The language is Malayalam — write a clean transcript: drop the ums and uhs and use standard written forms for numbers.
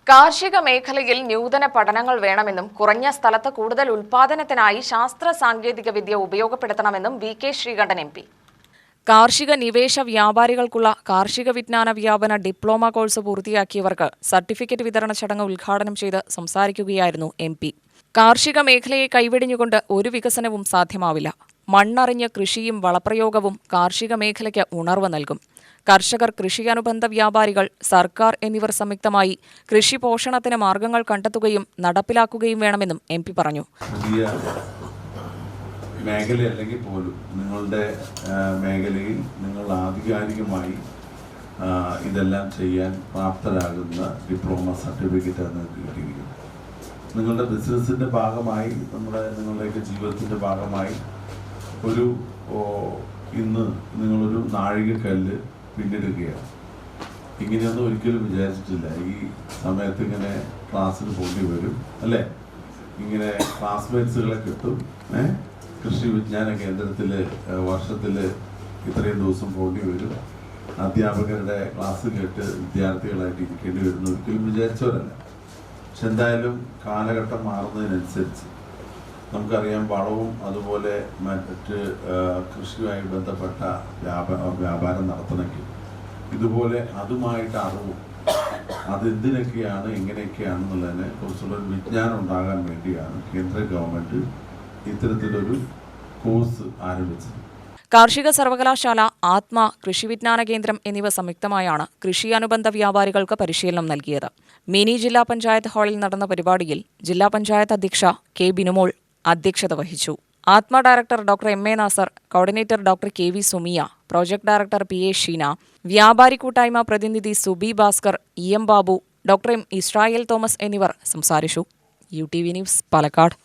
കാർഷിക മേഖലയിൽ നൂതന പഠനങ്ങൾ വേണമെന്നും കുറഞ്ഞ സ്ഥലത്ത് കൂടുതൽ ഉൽപാദനത്തിനായി ശാസ്ത്ര സാങ്കേതിക വിദ്യ ഉപയോഗപ്പെടുത്തണമെന്നും വി.കെ. ശ്രീകണ്ഠൻ എം.പി. കാർഷിക നിവേശ വ്യാപാരികൾക്കുള്ള കാർഷിക വിജ്ഞാന വ്യാപന ഡിപ്ലോമ കോഴ്സ് പൂർത്തിയാക്കിയവർക്ക് സർട്ടിഫിക്കറ്റ് വിതരണ ചടങ്ങ് ഉദ്ഘാടനം ചെയ്ത് സംസാരിക്കുകയായിരുന്നു എം.പി. കാർഷിക മേഖലയെ കൈവെടിഞ്ഞുകൊണ്ട് ഒരു വികസനവും സാധ്യമാവില്ല. മണ്ണറിഞ്ഞ കൃഷിയും വളപ്രയോഗവും കാർഷിക മേഖലയ്ക്ക് ഉണർവ് നൽകും. കർഷകർ, കൃഷി അനുബന്ധ വ്യാപാരികൾ, സർക്കാർ എന്നിവർ സംയുക്തമായി കൃഷി പോഷണത്തിന് മാർഗങ്ങൾ കണ്ടെത്തുകയും നടപ്പിലാക്കുകയും വേണമെന്നും എം.പി. പറഞ്ഞു. മേഖലയല്ലെങ്കിൽ പോലും നിങ്ങളുടെ മേഖലയിൽ നിങ്ങൾ ആധികാരികമായി ഇതെല്ലാം ചെയ്യാൻ പ്രാപ്തരാകുന്ന ഡിപ്ലോമ സർട്ടിഫിക്കറ്റാണ് കിട്ടിയിരിക്കുന്നത്. നിങ്ങളുടെ ബിസിനസ്സിൻ്റെ ഭാഗമായി നിങ്ങളുടെയൊക്കെ ജീവിതത്തിൻ്റെ ഭാഗമായി ഇന്ന് നിങ്ങളൊരു നാഴികക്കല്ല് പിന്നിടുകയാണ്. ഇങ്ങനെയൊന്നും ഒരിക്കലും വിചാരിച്ചിട്ടില്ല. ഈ സമയത്ത് ഇങ്ങനെ ക്ലാസ്സിന് പോകേണ്ടി വരും, അല്ലേ? ഇങ്ങനെ ക്ലാസ്മേറ്റ്സുകളെ കിട്ടും. കൃഷി വിജ്ഞാന കേന്ദ്രത്തിൽ വർഷത്തിൽ ഇത്രയും ദിവസം പോകേണ്ടി വരും. അധ്യാപകരുടെ ക്ലാസ് കേട്ട് വിദ്യാർത്ഥികളായിട്ട് ഇരിക്കേണ്ടി വരുന്ന ഒരിക്കലും വിചാരിച്ചവരല്ല. പക്ഷെ എന്തായാലും കാലഘട്ടം മാറുന്നതിനനുസരിച്ച് നമുക്കറിയാം, വളവും അതുപോലെ മറ്റ് കൃഷിയുമായി ബന്ധപ്പെട്ട വ്യാപാരം നടത്തണമെങ്കിൽ ഇതുപോലെ അതുമായിട്ട് അറിവും അതെന്തിനൊക്കെയാണ് എങ്ങനെയൊക്കെയാണെന്നുള്ളതിനെ കുറിച്ചുള്ളൊരു വിജ്ഞാനം ഉണ്ടാകാൻ വേണ്ടിയാണ് കേന്ദ്ര ഗവൺമെൻറ് ഇത്തരത്തിലൊരു കോഴ്സ് ആരംഭിച്ചത്. കാർഷിക സർവകലാശാല, ആത്മ, കൃഷി വിജ്ഞാന കേന്ദ്രം എന്നിവ സംയുക്തമായാണ് കൃഷി അനുബന്ധ വ്യാപാരികൾക്ക് പരിശീലനം നൽകിയത്. മിനി ജില്ലാ പഞ്ചായത്ത് ഹാളിൽ നടന്ന പരിപാടിയിൽ ജില്ലാ പഞ്ചായത്ത് അധ്യക്ഷ കെ. ബിനുമോൾ അധ്യക്ഷത വഹിച്ചു. ATMA director doctor M A. Nasar, coordinator doctor K V. Sumiya, project director P A. Sheena, വ്യാപാരി കൂട്ടായ്മ പ്രതിനിധി Subi Bhaskar, E M. Babu, doctor M. Israel Thomas എന്നിവർ സംസാരിച്ചു. UTV news, Palakkad.